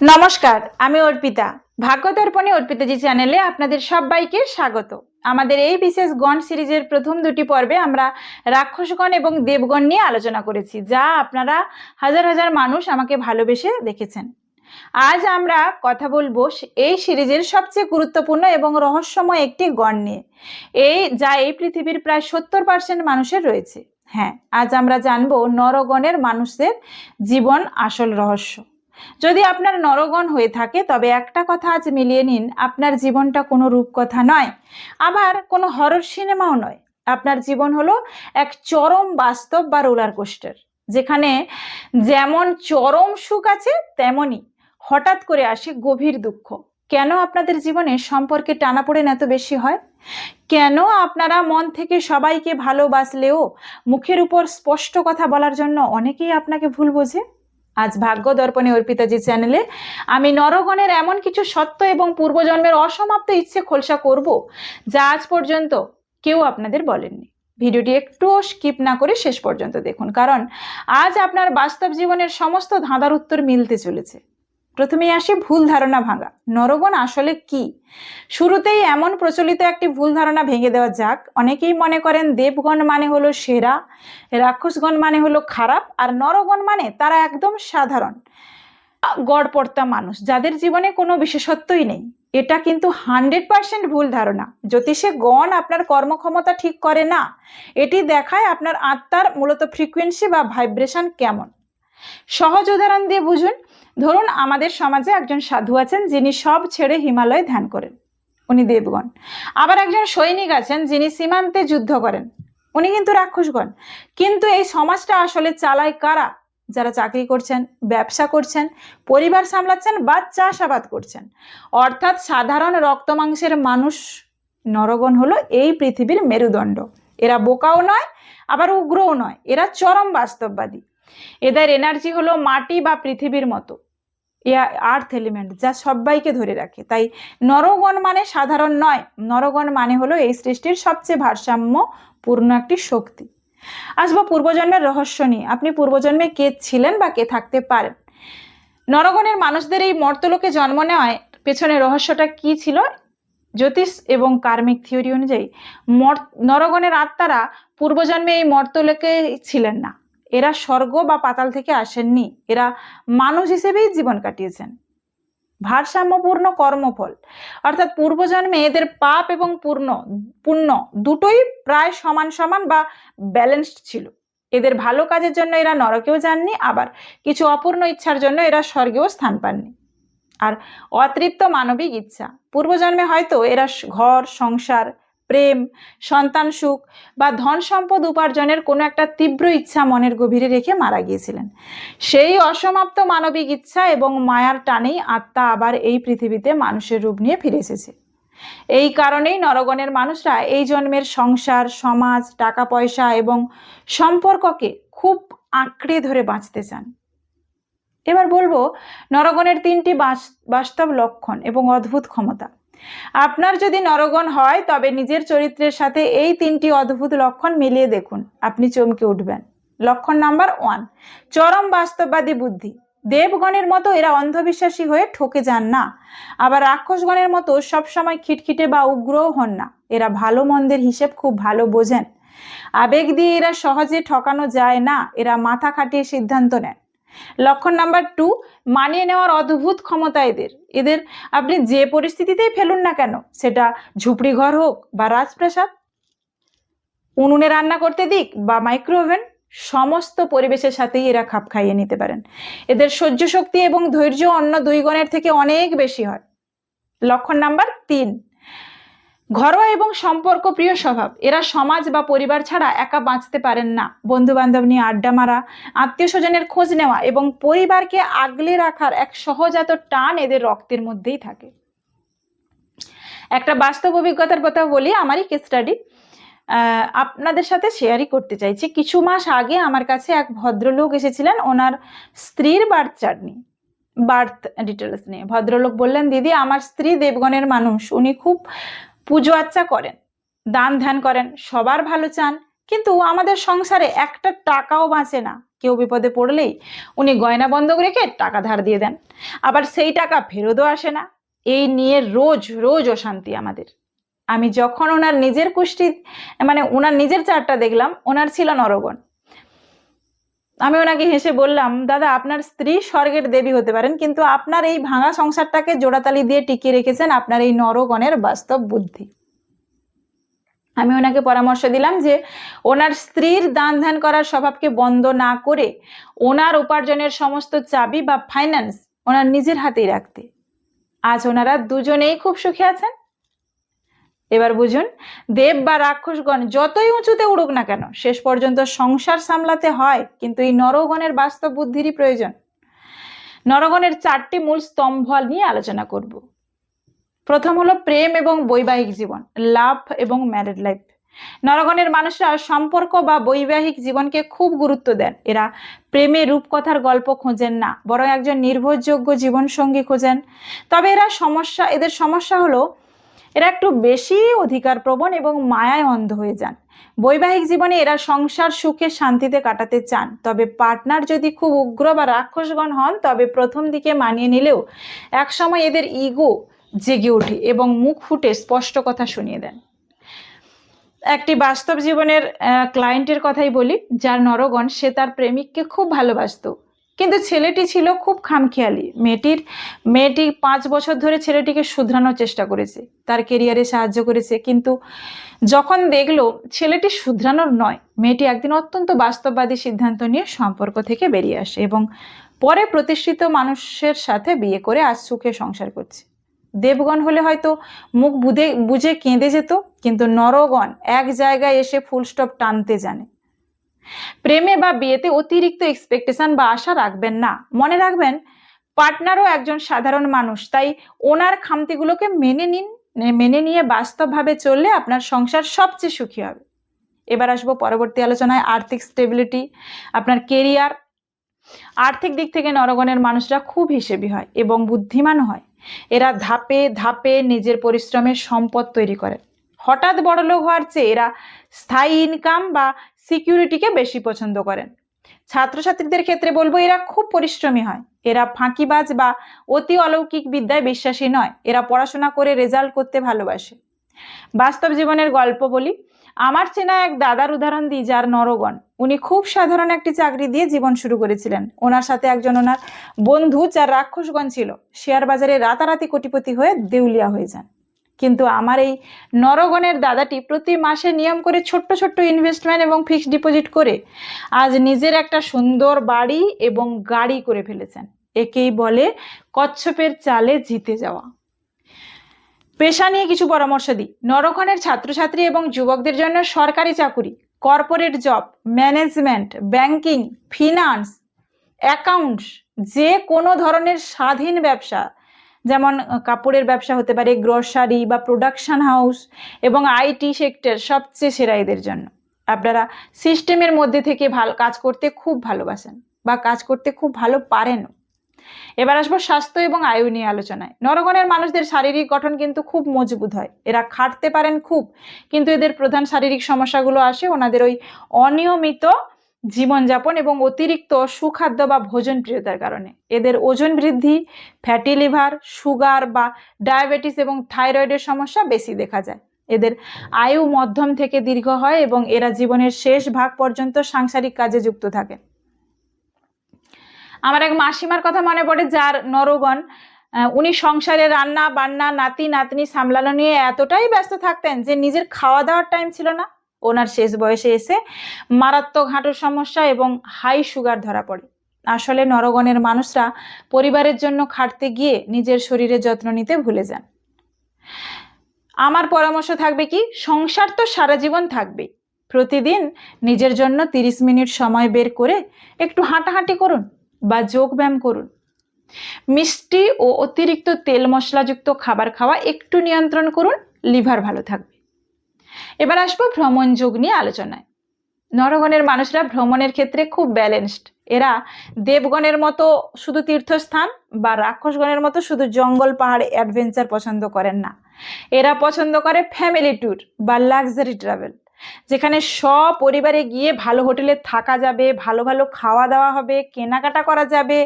নমস্কার, আমি অর্পিতা। ভাগ্যদর্পণে অর্পিতাজি চ্যানেলে আপনাদের সবাইকে স্বাগত। আমাদের এই বিশেষ গণ সিরিজের প্রথম দুটি পর্বে আমরা রাক্ষসগণ এবং দেবগণ নিয়ে আলোচনা করেছি, যা আপনারা হাজার হাজার মানুষ আমাকে ভালোবেসে দেখেছেন। আজ আমরা কথা বলবো এই সিরিজের সবচেয়ে গুরুত্বপূর্ণ এবং রহস্যময় একটি গণ নিয়ে, এই পৃথিবীর প্রায় 70% মানুষের রয়েছে। হ্যাঁ, আজ আমরা জানবো নরগণের মানুষদের জীবন আসল রহস্য। যদি আপনার নরগণ হয়ে থাকে তবে একটা কথা আজ মিলিয়ে নিন, আপনার জীবনটা কোনো রূপকথা নয়, আবার কোনো হরর সিনেমাও নয়। আপনার জীবন হলো এক চরম বাস্তব বা রোলার কোস্টার, যেখানে যেমন চরম সুখ আছে তেমনই হঠাৎ করে আসে গভীর দুঃখ। কেন আপনাদের জীবনে সম্পর্কে টানাপোড়েন এত বেশি হয়? কেন আপনারা মন থেকে সবাইকে ভালোবাসলেও মুখের উপর স্পষ্ট কথা বলার জন্য অনেকেই আপনাকে ভুল বোঝে? আজ ভাগ্য দর্পণে অর্পিতাজি চ্যানেলে আমি নরগণের এমন কিছু সত্য এবং পূর্বজন্মের অসমাপ্ত ইচ্ছে খোলসা করব, যা আজ পর্যন্ত কেউ আপনাদের বলেননি। ভিডিওটি একটুও স্কিপ না করে শেষ পর্যন্ত দেখুন, কারণ আজ আপনার বাস্তব জীবনের সমস্ত ধাঁধার উত্তর মিলতে চলেছে। প্রথমেই আসি ভুল ধারণা ভাঙা। নরগণ আসলে কি? শুরুতেই এমন প্রচলিত একটি ভুল ধারণা ভেঙে দেওয়া যাক। অনেকেই মনে করেন দেবগণ মানে হলো সেরা, রাক্ষসগণ মানে হলো খারাপ, আর নরগণ মানে তারা একদম সাধারণ গড়পড়তা মানুষ যাদের জীবনে কোনো বিশেষত্বই নেই। এটা কিন্তু 100% ভুল ধারণা। জ্যোতিষে গণ আপনার কর্মক্ষমতা ঠিক করে না, এটি দেখায় আপনার আত্মার মূলত ফ্রিকোয়েন্সি বা ভাইব্রেশন কেমন। সহজ উদাহরণ দিয়ে বুঝুন। ধরুন, আমাদের সমাজে একজন সাধু আছেন যিনি সব ছেড়ে হিমালয়ে ধ্যান করেন, উনি দেবগণ। আবার একজন সৈনিক আছেন যিনি সীমান্তে যুদ্ধ করেন, উনি কিন্তু রাক্ষসগণ। কিন্তু এই সমাজটা আসলে চালায় কারা? যারা চাকরি করছেন, ব্যবসা করছেন, পরিবার সামলাচ্ছেন বা চাষাবাদ করছেন, অর্থাৎ সাধারণ রক্ত মাংসের মানুষ। নরগণ হলো এই পৃথিবীর মেরুদণ্ড। এরা বোকাও নয়, আবার উগ্রও নয়, এরা চরম বাস্তববাদী। এদের এনার্জি হলো মাটি বা পৃথিবীর মতো, আর্থ এলিমেন্ট, যা সবাইকে ধরে রাখে। তাই নরগণ মানে সাধারণ নয়, নরগণ মানে হলো এই সৃষ্টির সবচেয়ে ভারসাম্যপূর্ণ একটি শক্তি। আসবো পূর্বজন্মের রহস্য নিয়ে। আপনি পূর্বজন্মে কে ছিলেন বা কে থাকতে পারেন? নরগণের মানুষদের এই মর্তলোকে জন্ম নেওয়ায় পেছনে রহস্যটা কি ছিল? জ্যোতিষ এবং কার্মিক থিওরি অনুযায়ী নরগণের আত্মারা পূর্বজন্মে এই মর্তলোকে ছিলেন না। এরা স্বর্গ বা পাতাল থেকে আসেননি, এরা মানুষ হিসেবেই জীবন কাটিয়েছেন। ভারসাম্যপূর্ণ কর্মফল, অর্থাৎ পূর্বজন্মে এদের পাপ এবং পুণ্য দুটোই প্রায় সমান সমান বা ব্যালেন্সড ছিল। এদের ভালো কাজের জন্য এরা নরকেও যাননি, আবার কিছু অপূর্ণ ইচ্ছার জন্য এরা স্বর্গেও স্থান পাননি। আর অতৃপ্ত মানবিক ইচ্ছা, পূর্বজন্মে হয়তো এরা ঘর সংসার, প্রেম, সন্তান সুখ বা ধন সম্পদ উপার্জনের কোনো একটা তীব্র ইচ্ছা মনের গভীরে রেখে মারা গিয়েছিলেন। সেই অসমাপ্ত মানবিক ইচ্ছা এবং মায়ার টানেই আত্মা আবার এই পৃথিবীতে মানুষের রূপ নিয়ে ফিরে এসেছে। এই কারণেই নরগণের মানুষরা এই জন্মের সংসার, সমাজ, টাকা পয়সা এবং সম্পর্ককে খুব আঁকড়ে ধরে বাঁচতে চান। এবার বলবো নরগণের 3টি বাস্তব লক্ষণ এবং অদ্ভুত ক্ষমতা। আপনার যদি নরগণ হয় তবে নিজের চরিত্রের সাথে এই 3টি অদ্ভুত লক্ষণ মিলিয়ে দেখুন, আপনি চমকে উঠবেন। লক্ষণ নাম্বার 1, চরম বাস্তববাদী বুদ্ধি। দেবগণের মতো এরা অন্ধবিশ্বাসী হয়ে ঠকে যান না, আবার রাক্ষসগণের মতো সবসময় খিটখিটে বা উগ্রও হন না। এরা ভালো মন্দের হিসেব খুব ভালো বোঝেন। আবেগ দিয়ে এরা সহজে ঠকানো যায় না, এরা মাথা খাটিয়ে সিদ্ধান্ত নেন। লক্ষণ নাম্বার 2, মানিয়ে নেওয়ার অদ্ভুত ক্ষমতা এদের। আপনি যে পরিস্থিতিতেই ফেলুন না কেন, সেটা ঝুপড়ি ঘর হোক বা রাজপ্রাসাদ, উনুনে রান্না করতে দিক বা মাইক্রোওভেন, সমস্ত পরিবেশের সাথেই এরা খাপ খাইয়ে নিতে পারেন। এদের সহ্য শক্তি এবং ধৈর্য অন্য 2 গণের থেকে অনেক বেশি হয়। লক্ষণ নাম্বার 3, ঘরোয়া এবং সম্পর্ক প্রিয় স্বভাব। এরা সমাজ বা পরিবার ছাড়া একা বাঁচতে পারেন না। বন্ধু বান্ধব নিয়ে আড্ডা মারা, আত্মীয় স্বজনের খোঁজ নেওয়া এবং পরিবারকে আগলে রাখার এক সহজাত টান এদের রক্তের মধ্যেই থাকে। একটা বাস্তব অভিজ্ঞতার কথা বলি, আমারই কেস স্টাডি আপনাদের সাথে শেয়ারই করতে চাইছি। কিছু মাস আগে আমার কাছে এক ভদ্রলোক এসেছিলেন ওনার স্ত্রীর বার্থ ডিটেলস নিয়ে। ভদ্রলোক বললেন, দিদি আমার স্ত্রী দেবগণের মানুষ, উনি খুব পুজো আচ্চা করেন, দান ধ্যান করেন, সবার ভালো চান, কিন্তু আমাদের সংসারে একটা টাকাও বাঁচে না। কেউ বিপদে পড়লেই উনি গয়না বন্ধক রেখে টাকা ধার দিয়ে দেন, আবার সেই টাকা ফেরতও আসে না। এই নিয়ে রোজ রোজ অশান্তি আমাদের। আমি যখন ওনার নিজের কুষ্টি ওনার নিজের চার্টটা দেখলাম, ওনার ছিল নরগণ। আমি ওনাকে হেসে বললাম, দাদা আপনার স্ত্রী স্বর্গের দেবী হতে পারেন, কিন্তু আপনার এই ভাঙা সংসারটাকে জোড়াতালি দিয়ে টিকিয়ে রেখেছেন আপনার এই নরগণের বাস্তব বুদ্ধি। আমি ওনাকে পরামর্শ দিলাম যে ওনার স্ত্রীর দান ধ্যান করার স্বভাবকে বন্ধ না করে ওনার উপার্জনের সমস্ত চাবি বা ফাইন্যান্স ওনার নিজের হাতেই রাখতে। আজ ওনারা দুজনেই খুব সুখে আছেন। এবার বুঝুন, দেব বা রাক্ষসগণ যতই উঁচুতে উড়ুক না কেন, শেষ পর্যন্ত সংসার সামলাতে হয়, কিন্তু এই নরগণের বাস্তব বুদ্ধিরই প্রয়োজন। নরগণের 4টি মূল স্তম্ভ নিয়ে আলোচনা করব। প্রথম হলো প্রেম এবং বৈবাহিক জীবন, লাভ এবং ম্যারিড লাইফ। নরগণের মানুষরা সম্পর্ক বা বৈবাহিক জীবনকে খুব গুরুত্ব দেন। এরা প্রেমে রূপকথার গল্প খোঁজেন না, বরং একজন নির্ভরযোগ্য জীবন সঙ্গী খোঁজেন। তবে এদের সমস্যা হলো এরা একটু বেশি অধিকার প্রবণ এবং মায়ায় অন্ধ হয়ে যান। বৈবাহিক জীবনে এরা সংসার সুখে শান্তিতে কাটাতে চান, তবে পার্টনার যদি খুব উগ্র বা রাক্ষসগণ হন তবে প্রথম দিকে মানিয়ে নিলেও একসময় এদের ইগো জেগে ওঠে এবং মুখ ফুটে স্পষ্ট কথা শুনিয়ে দেন। একটি বাস্তব জীবনের ক্লায়েন্টের কথাই বলি, যার নরগণ, সে তার প্রেমিককে খুব ভালোবাসত, কিন্তু ছেলেটি ছিল খুব খামখেয়ালি। মেয়েটি 5 বছর ধরে ছেলেটিকে শুধরানোর চেষ্টা করেছে, তার কেরিয়ারে সাহায্য করেছে, কিন্তু যখন দেখলো ছেলেটি শুধরানোর নয়, মেয়েটি একদিন অত্যন্ত বাস্তববাদী সিদ্ধান্ত নিয়ে সম্পর্ক থেকে বেরিয়ে আসে এবং পরে প্রতিষ্ঠিত মানুষের সাথে বিয়ে করে আজ সুখে সংসার করছে। দেবগণ হলে হয়তো মুখ বুঝে কেঁদে যেত, কিন্তু নরগণ এক জায়গায় এসে ফুল স্টপ টানতে জানে। প্রেমে বা বিয়েতে অতিরিক্ত এক্সপেকটেশন বা আশা রাখবেন না। মনে রাখবেন, পার্টনারও একজন সাধারণ মানুষ, তাই ওনার খামতিগুলোকে মেনে নিয়ে বাস্তবভাবে চললে আপনার সংসার সবচেয়ে সুখী হবে। এবার আসবো পরবর্তী আলোচনায়, আর্থিক স্টেবিলিটি, আপনার কেরিয়ার। আর্থিক দিক থেকে নরগণের মানুষরা খুব হিসেবি হয় এবং বুদ্ধিমান হয়। এরা ধাপে ধাপে নিজের পরিশ্রমের সম্পদ তৈরি করে। হঠাৎ বড়লোক হওয়ার চেয়ে এরা স্থায়ী ইনকাম বা সিকিউরিটিকে বেশি পছন্দ করেন। ছাত্রছাত্রীদের ক্ষেত্রে বলবো, এরা খুব পরিশ্রমী হয়। এরা ফাঁকিবাজ বা অতি অলৌকিক বিদ্যায় বিশ্বাসী নয়। এরা পড়াশোনা করে রেজাল্ট করতে ভালোবাসে। বাস্তব জীবনের গল্প বলি, আমার চেনা এক দাদার উদাহরণ দিই, যার নরগণ। উনি খুব সাধারণ একটি চাকরি দিয়ে জীবন শুরু করেছিলেন। ওনার সাথে একজন ওনার বন্ধু, যার রাক্ষসগণ ছিল, শেয়ার বাজারে রাতারাতি কোটিপতি হয়ে দেউলিয়া হয়ে যান। কিন্তু আমার এই নরগণের দাদাটি প্রতি মাসে নিয়ম করে ছোট্ট ছোট্ট ইনভেস্টমেন্ট এবং ফিক্সড ডিপোজিট করে আজ নিজের একটা সুন্দর বাড়ি এবং গাড়ি করে ফেলেছেন। একেই বলে কচ্ছপের চালে জিতে যাওয়া। পেশা নিয়ে কিছু পরামর্শ দিই। নরগণের ছাত্রছাত্রী এবং যুবকদের জন্য সরকারি চাকুরি, corporate job, management, banking, finance, accounts, যে কোনো ধরনের স্বাধীন ব্যবসা, যেমন কাপড়ের ব্যবসা হতে পারে, গ্রসারি বা প্রোডাকশন হাউস, এবং আইটি সেক্টর সবচেয়ে সেরা এদের জন্য। আপনারা সিস্টেমের মধ্যে থেকে কাজ করতে খুব ভালোবাসেন বা কাজ করতে খুব ভালো পারেনও। এবার আসবো স্বাস্থ্য এবং আয়ু নিয়ে আলোচনায়। নরগণের মানুষদের শারীরিক গঠন কিন্তু খুব মজবুত হয়। এরা খাটতে পারেন খুব, কিন্তু এদের প্রধান শারীরিক সমস্যাগুলো আসে ওনাদের ওই অনিয়মিত জীবনযাপন এবং অতিরিক্ত সুখাদ্য বা ভোজন প্রিয়তার কারণে। এদের ওজন বৃদ্ধি, ফ্যাটি লিভার, সুগার বা ডায়াবেটিস এবং থাইরয়েডের সমস্যা বেশি দেখা যায়। এদের আয়ু মধ্যম থেকে দীর্ঘ হয় এবং এরা জীবনের শেষ ভাগ পর্যন্ত সাংসারিক কাজে যুক্ত থাকে। আমার এক মাসিমার কথা মনে পড়ে, যার নরগণ। উনি সংসারে রান্না বান্না, নাতি নাতনি সামলানো নিয়ে এতটাই ব্যস্ত থাকতেন যে নিজের খাওয়া দাওয়ার টাইম ছিল না। ওনার শেষ বয়সে এসে মারাত্মক হাঁটুর সমস্যা এবং হাই সুগার ধরা পড়ে। আসলে নরগণের মানুষরা পরিবারের জন্য খাটতে গিয়ে নিজের শরীরের যত্ন নিতে ভুলে যান। আমার পরামর্শ থাকবে কি, সংসার তো সারা জীবন থাকবে। প্রতিদিন নিজের জন্য 30 মিনিট সময় বের করে একটু হাঁটাহাঁটি করুন বা যোগ ব্যায়াম করুন। মিষ্টি ও অতিরিক্ত তেল মশলাযুক্ত খাবার খাওয়া একটু নিয়ন্ত্রণ করুন, লিভার ভালো থাকবে। এবার আসবো ভ্রমণ যোগ নিয়ে আলোচনায়। নরগণের মানুষরা ভ্রমণের ক্ষেত্রে খুব ব্যালেন্সড। এরা দেবগণের মতো শুধু তীর্থস্থান বা রাক্ষসগণের মতো শুধু জঙ্গল পাহাড়ে অ্যাডভেঞ্চার পছন্দ করেন না। এরা পছন্দ করে ফ্যামিলি ট্যুর বা লাক্সারি ট্রাভেল। যেখানে সপরিবারে গিয়ে ভালো হোটেলে থাকা যাবে, ভালো ভালো খাওয়া দাওয়া হবে, কেনাকাটা করা যাবে,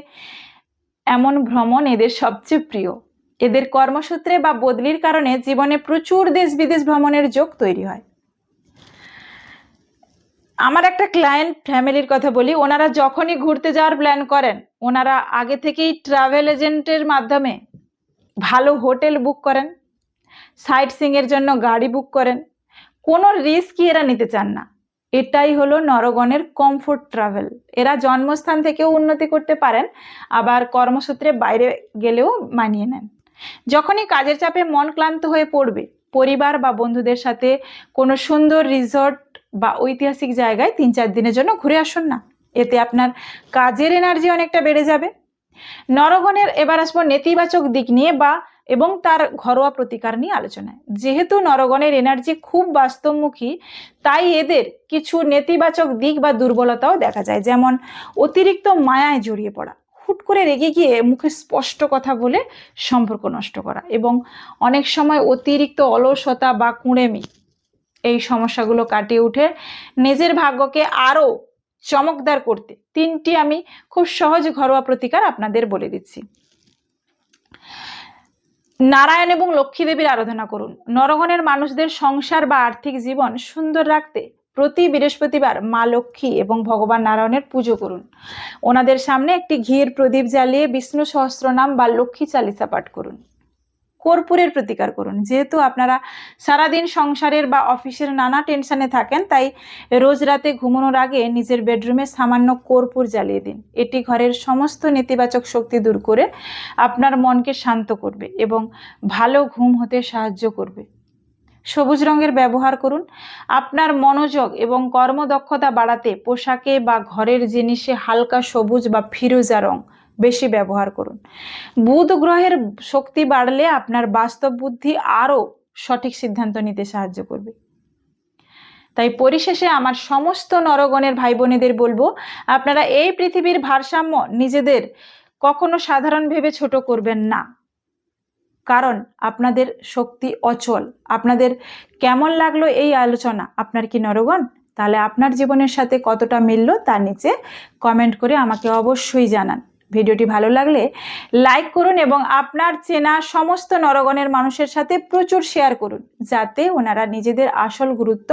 এমন ভ্রমণ এদের সবচেয়ে প্রিয়। এদের কর্মসূত্রে বা বদলির কারণে জীবনে প্রচুর দেশ বিদেশ ভ্রমণের যোগ তৈরি হয়। আমার একটা ক্লায়েন্ট ফ্যামিলির কথা বলি, ওনারা যখনই ঘুরতে যাওয়ার প্ল্যান করেন, ওনারা আগে থেকেই ট্রাভেল এজেন্টের মাধ্যমে ভালো হোটেল বুক করেন, সাইট সিইংয়ের জন্য গাড়ি বুক করেন, কোনো রিস্কই এরা নিতে চান না। এটাই হলো নরগণের কমফোর্ট ট্রাভেল। এরা জন্মস্থান থেকেও উন্নতি করতে পারেন, আবার কর্মসূত্রে বাইরে গেলেও মানিয়ে নেন। যখনই কাজের চাপে মন ক্লান্ত হয়ে পড়বে, পরিবার বা বন্ধুদের সাথে কোনো সুন্দর রিসর্ট বা ঐতিহাসিক জায়গায় 3-4 দিনের জন্য ঘুরে আসুন না। এতে আপনার কাজের এনার্জি অনেকটা বেড়ে যাবে। নরগণের এবার আসবো নেতিবাচক দিক নিয়ে এবং তার ঘরোয়া প্রতিকার নিয়ে আলোচনায়। যেহেতু নরগণের এনার্জি খুব বাস্তবমুখী, তাই এদের কিছু নেতিবাচক দিক বা দুর্বলতাও দেখা যায়, যেমন অতিরিক্ত মায়ায় জড়িয়ে পড়া, হুট করে রেগে গিয়ে মুখে স্পষ্ট কথা বলে সম্পর্ক নষ্ট করা, এবং অনেক সময় অতিরিক্ত অলসতা বা কুঁড়েমি। এই সমস্যাগুলো কাটিয়ে উঠে নিজের ভাগ্যকে আরো চমকদার করতে 3টি আমি খুব সহজ ঘরোয়া প্রতিকার আপনাদের বলে দিচ্ছি। নারায়ণ এবং লক্ষ্মী দেবীর আরাধনা করুন। নরগণের মানুষদের সংসার বা আর্থিক জীবন সুন্দর রাখতে প্রতি বৃহস্পতিবার মা লক্ষ্মী এবং ভগবান নারায়ণের পুজো করুন। ওনাদের সামনে একটি ঘিয়ের প্রদীপ জ্বালিয়ে বিষ্ণু সহস্রনাম বা লক্ষ্মী চালিসা পাঠ করুন। কর্পূরের প্রতিকার করুন। যেহেতু আপনারা সারাদিন সংসারের বা অফিসের নানা টেনশনে থাকেন, তাই রোজ রাতে ঘুমানোর আগে নিজের বেডরুমে সামান্য কর্পূর জ্বালিয়ে দিন। এটি ঘরের সমস্ত নেতিবাচক শক্তি দূর করে আপনার মনকে শান্ত করবে এবং ভালো ঘুম হতে সাহায্য করবে। সবুজ রঙের ব্যবহার করুন। আপনার মনোযোগ এবং কর্মদক্ষতা বাড়াতে পোশাকে বা ঘরের জিনিসে হালকা সবুজ বা ফিরোজা রং বেশি ব্যবহার করুন। বুধ গ্রহের শক্তি বাড়লে আপনার বাস্তব বুদ্ধি আরো সঠিক সিদ্ধান্ত নিতে সাহায্য করবে। তাই পরিশেষে আমার সমস্ত নরগণের ভাই বোনেদের বলবো, আপনারা এই পৃথিবীর ভারসাম্য নিজেদের কখনো সাধারণ ভেবে ছোট করবেন না, কারণ আপনাদের শক্তি অচল। আপনাদের কেমন লাগলো এই আলোচনা? আপনার কি নরগণ? তাহলে আপনার জীবনের সাথে কতটা মিলল তা নিচে কমেন্ট করে আমাকে অবশ্যই জানান। ভিডিওটি ভালো লাগলে লাইক করুন এবং আপনার চেনা সমস্ত নরগণের মানুষের সাথে প্রচুর শেয়ার করুন, যাতে ওনারা নিজেদের আসল গুরুত্ব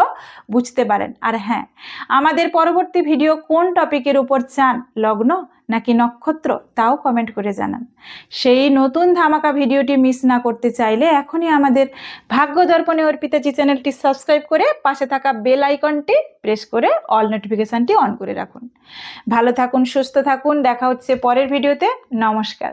বুঝতে পারেন। আর হ্যাঁ, আমাদের পরবর্তী ভিডিও কোন টপিকের উপর চান, লগ্ন নাকি নক্ষত্র, তাও কমেন্ট করে জানান। সেই নতুন ধামাকা ভিডিওটি মিস না করতে চাইলে এখনই আমাদের ভাগ্য দর্পণে অর্পিতাজি চ্যানেলটি সাবস্ক্রাইব করে পাশে থাকা বেল আইকনটি প্রেস করে অল নোটিফিকেশনটি অন করে রাখুন। ভালো থাকুন, সুস্থ থাকুন। দেখা হচ্ছে পরের ভিডিওতে। নমস্কার।